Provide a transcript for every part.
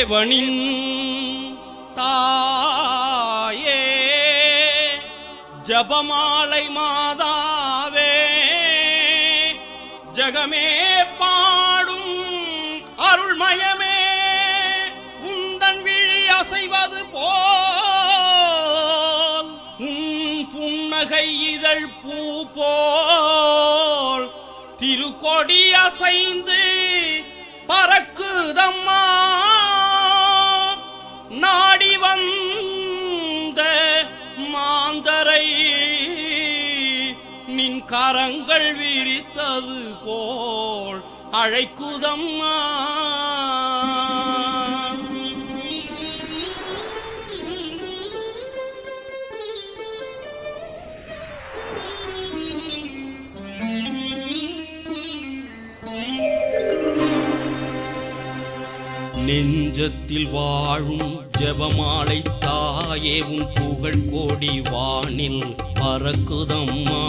தேவனின் தாயே ஜபமாலை மாதாவே ஜகமே பாடும் அருள்மயமே உந்தன் விழி அசைவது போல் உன் புன்னகை இதழ் பூ போல் திருக்கொடி அசைந்து பறக்குதம்மா நாடி வந்த மாந்தரை நின் கரங்கள் விரித்தது போல் அழைக்குதம்மா நெஞ்சத்தில் வாழும் ஜெபமாலை தாயே உன் புகழ் கோடி வானில் பறக்குதம்மா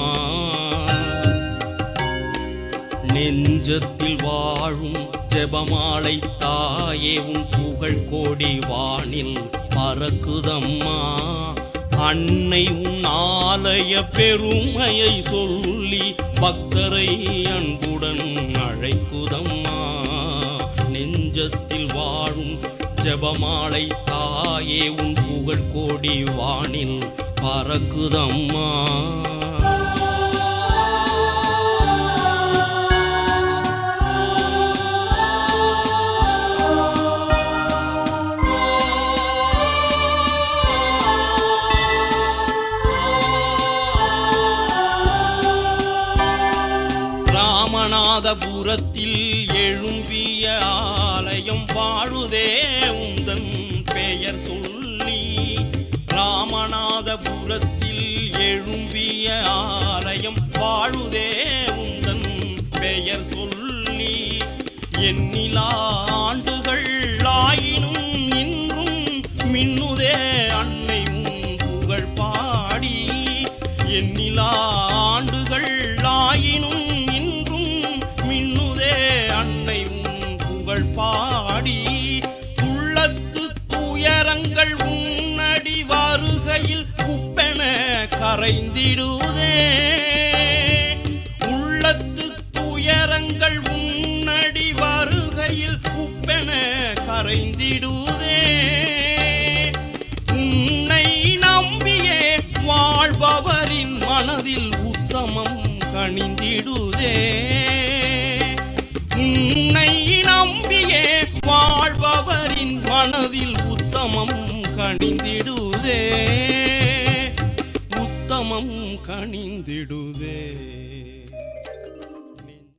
நெஞ்சத்தில் வாழும் ஜெபமாலை தாயே உன் புகழ் கோடி வானில் பறக்குதம்மா அன்னை உன் ஆலய பெருமையை சொல்லி பக்தரை அன்புடன் அழைக்குதம்மா நெஞ்சத்தில் வாழும் ஜெபமாலை தாயே உன் புகழ் கோடி வானில் பறக்குதம்மா ராமநாதபுரத்தில் எழும்பிய ஆலயம் வாழுதே உந்தன் பெயர் சொல்லி ராமநாதபுரத்தில் எழும்பிய ஆலயம் வாழுதே உந்தன் பெயர் சொல்லி எண்ணிலா ஆண்டுகள் ஆயினும் இன்றும் மின்னுதே அன்னை உன் புகழ் பாடி எண்ணிலா ஆண்டுகள் ஆயினும் பாடி உள்ளத்து துயரங்கள் உன்னடி வருகையில் குப்பென கரைந்திடுதே உள்ளத்து துயரங்கள் உன்னடி வருகையில் குப்பென கரைந்திடுதே உன்னை நம்பியே வாழ்பவரின் மனதில் உத்தமம் கனிந்திடுதே உன்னை நம்பியே வாழ்பவரின் மனதில் உத்தமம் கனிந்திடுதே உத்தமம் கனிந்திடுதே